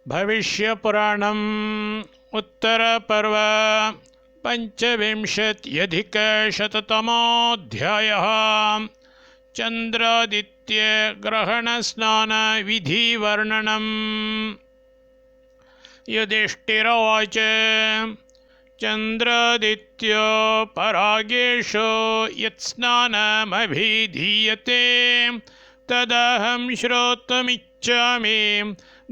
भविष्यपुराणम् उत्तरपर्व पंचविंशत्यधिकशततमोऽध्यायः। चन्द्रादित्यग्रहणस्नानविधिवर्णनम्। युधिष्ठिरोवाच चन्द्रादित्योपरागेषु यत्स्नानमभिधीयते तदहं श्रोतुमिच्छामि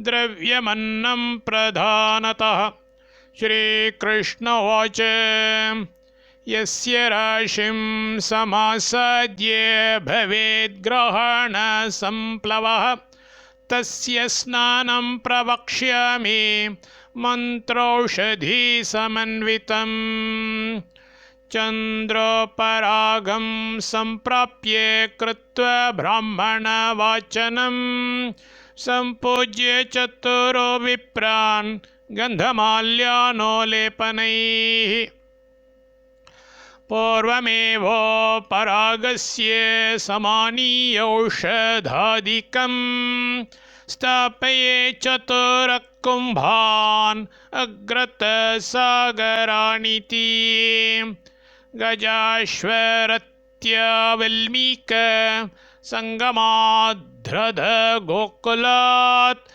द्रव्यमन्नं प्रधानतः। श्रीकृष्णोवाच यस्य राशिं समासाद्य भवेद्ग्रहणसम्प्लवः तस्य स्नानं प्रवक्ष्यामि मन्त्रौषधिसमन्वितम्। चन्द्रोपरागं सम्प्राप्य कृत्वा ब्राह्मणवाचनं सम्पूज्य चतुरो विप्रान् गन्धमाल्यानोलेपनैः। पूर्वमेवोपरागस्य समानीयौषधादिकं स्थापये चतुरकुम्भान् अग्रतसागराणीति। गजाश्वरत्यावल्मीक सङ्गमाध्रद गोकुलात्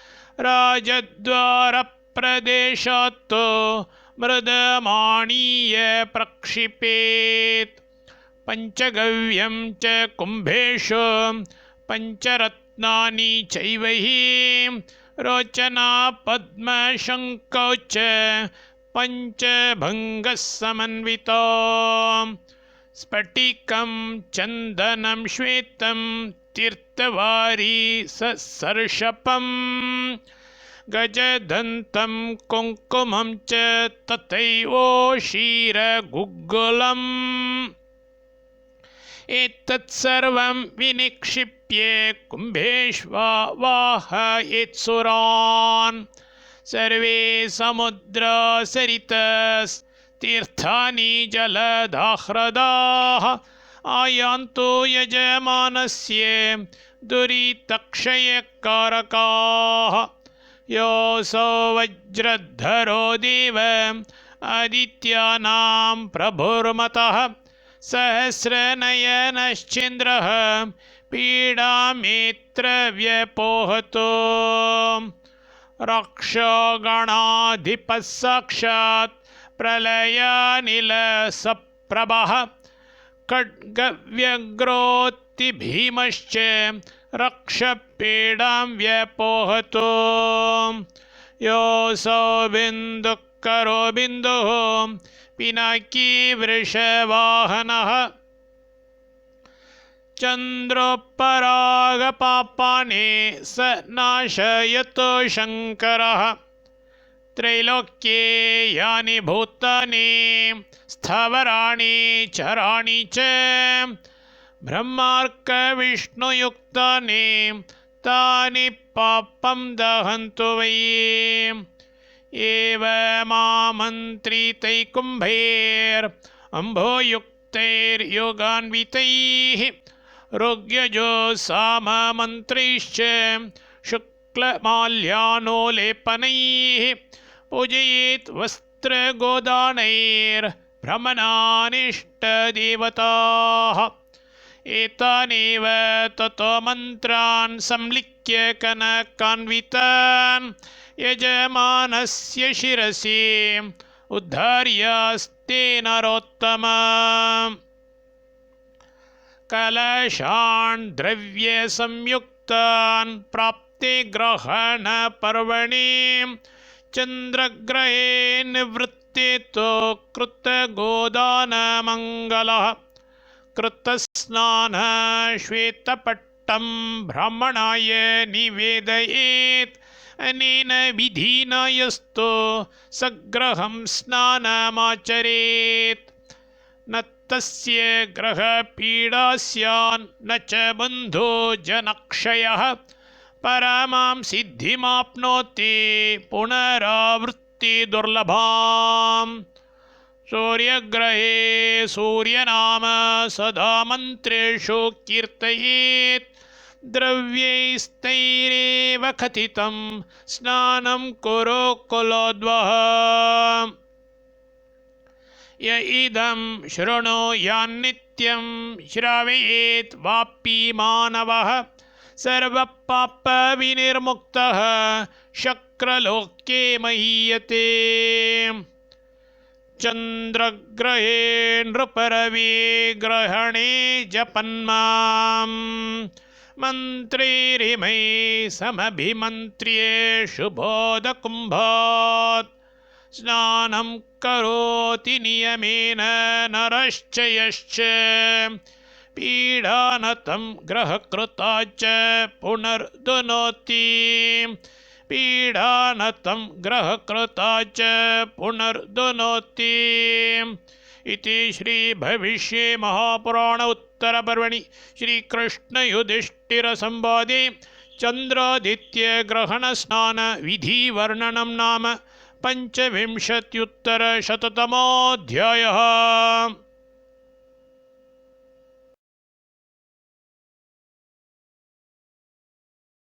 राजद्वारप्रदेशात् मृदमाणीय प्रक्षिपेत्। पञ्चगव्यं च कुम्भेषु पञ्चरत्नानि चैव हि रोचना पद्मशङ्कौ च पञ्चभङ्गः समन्वितो। स्फटिकं चन्दनं श्वेतं तीर्थवारी सर्षपं गजदन्तं कुङ्कुमं च तथैव क्षीरगुग्गुलम्। एतत् सर्वं विनिक्षिप्य कुम्भेष्वावाहयेत्सुरान्। सर्वे समुद्रसरितस्तीर्थानि जलदाह्रदाः आयान्तु यजमानस्य दुरितक्षयकारकाः। योऽसौ वज्रधरो देव आदित्यानां प्रभुर्मतः सहस्रनयनश्चन्द्रः पीडामेत्र व्यपोहतो। रक्षोगणाधिपः साक्षात् प्रलयानिलसप्रभः खड्गव्यग्रोऽतिभीमश्च रक्षपीडां व्यपोहतो। योऽसौ बिन्दुकरो बिन्दुः पिनाकी वृषवाहनः चन्द्रोपरागपापाने स नाशयतो शङ्करः। त्रैलोक्ये यानि भूतानि स्थावराणि चराणि च ब्रह्मार्कविष्णुयुक्तानि तानि पापं दहन्तु वै। एवमामन्त्रितैकुम्भैरम्भोयुक्तैर्योगान्वितैः ऋग्यजो साममन्त्रैश्च शुक्लमाल्यानोलेपनैः पूजयेत् वस्त्रगोदानैर्भ्रमणानिष्टदेवताः। एतानेव ततो मन्त्रान् संलिख्य कनकान्वितान् यजमानस्य शिरसि उद्धार्यास्ते नरोत्तमा। कलशान् द्रव्यसंयुक्तान् प्राप्ते ग्रहणपर्वणि चन्द्रग्रहे निवृत्ते तु कृतगोदानमङ्गलः। कृतस्नानः श्वेतपट्टं ब्राह्मणाय निवेदयेत्। अनेन विधिना यस्तु सग्रहं स्नानमाचरेत् न तस्य ग्रहपीडा स्यान् न च बन्धुजनक्षयः परमां सिद्धिमाप्नोति पुनरावृत्तिदुर्लभाम्। सूर्यग्रहे सूर्यनाम सदा मन्त्रेषु कीर्तयेत् द्रव्यैस्तैरेव कथितं स्नानं कुरु कुलोद्वः य इदं शृणुयान्नित्यं श्रावयेत् वापि मानवः सर्वपापविनिर्मुक्तः शक्रलोके महीयते चन्द्रग्रहे नृपरवे ग्रहणे जपन्मां मन्त्रैरिमै समभिमन्त्र्ये शुभोदकुम्भात् स्नानं करोति नियमेन नरश्च यश्च पीडानतं ग्रहकृता च पुनर्दुनोति पीडानतं ग्रहकृता च पुनर्दुनोति इति श्रीभविष्ये महापुराण उत्तरपर्वणि श्रीकृष्णयुधिष्ठिरसंवादे चन्द्रादित्यग्रहणस्नानविधिवर्णनं नाम 5विंशत्युत्तरशततमोऽध्यायः।